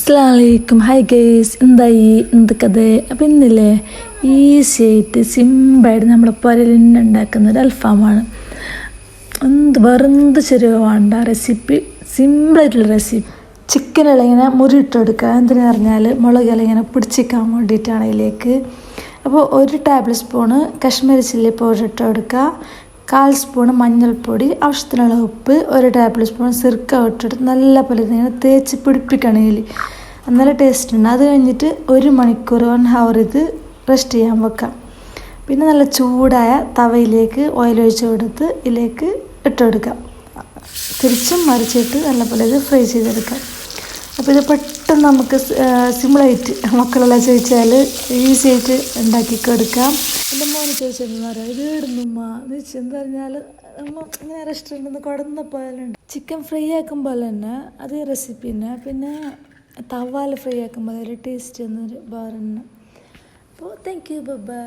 അസ്സലാമലൈക്കും. Hi guys, എന്തായി എന്തൊക്കെ? അപ്പം ഇന്നില്ലേ ഈസി ആയിട്ട് സിമ്പിളായിട്ട് നമ്മുടെ പുരയിൽ തന്നെ ഉണ്ടാക്കുന്ന ഒരു അൽഫാമാണ്. വേറെന്ത് ചെറിയ വേണ്ട റെസിപ്പി, സിമ്പിളായിട്ടുള്ള റെസിപ്പി. ചിക്കനെല്ലാം ഇങ്ങനെ മുറിയിട്ടെടുക്കുക. എന്തിനാ പറഞ്ഞാൽ മുളകെല്ലാം ഇങ്ങനെ പിടിച്ചിക്കാൻ വേണ്ടിയിട്ടാണ് ഇതിലേക്ക്. അപ്പോൾ 1 tablespoon Kashmiri chilli powder ഇട്ടെടുക്കുക, 1/4 സ്പൂണ് മഞ്ഞൾപ്പൊടി, ആവശ്യത്തിനുള്ള ഉപ്പ്, 1 ടേബിൾ സ്പൂൺ സിർക്ക ഇട്ടിട്ട് നല്ല പോലെ ഇങ്ങനെ തേച്ച് പിടിപ്പിക്കണമെങ്കിൽ നല്ല ടേസ്റ്റ് ഉണ്ട്. അത് കഴിഞ്ഞിട്ട് 1 മണിക്കൂർ 1 ഹവർ ഇത് റെസ്റ്റ് ചെയ്യാൻ വെക്കാം. പിന്നെ നല്ല ചൂടായ തവയിലേക്ക് ഓയിൽ ഒഴിച്ച് കൊടുത്ത് ഇതിലേക്ക് ഇട്ടെടുക്കാം. തിരിച്ചും മറിച്ചിട്ട് നല്ലപോലെ ഇത് ഫ്രൈ ചെയ്തെടുക്കാം. അപ്പോൾ ഇത് പെട്ടെന്ന് നമുക്ക് സിമ്പിളായിട്ട് മക്കളെല്ലാം ചോദിച്ചാൽ ഈസി ആയിട്ട് ഉണ്ടാക്കിക്കെടുക്കാം. എൻ്റെ മോന് ചോദിച്ചതെന്ന് പറയാം, ഇത് ഇടുന്നുമ്മ എന്ന് വെച്ചാൽ എന്താ പറഞ്ഞാൽ നമ്മൾ ഇങ്ങനെ റെസ്റ്റോറൻറ്റിൽ നിന്ന് കൊടുന്ന പോലുണ്ട്. ചിക്കൻ ഫ്രൈ ആക്കുമ്പോൾ തന്നെ അതേ റെസിപ്പി തന്നെ, പിന്നെ തവാൽ ഫ്രൈ ആക്കുമ്പോൾ അതിൽ ടേസ്റ്റ് എന്നൊരു വേറെ. അപ്പോൾ താങ്ക് യു, ബൈ.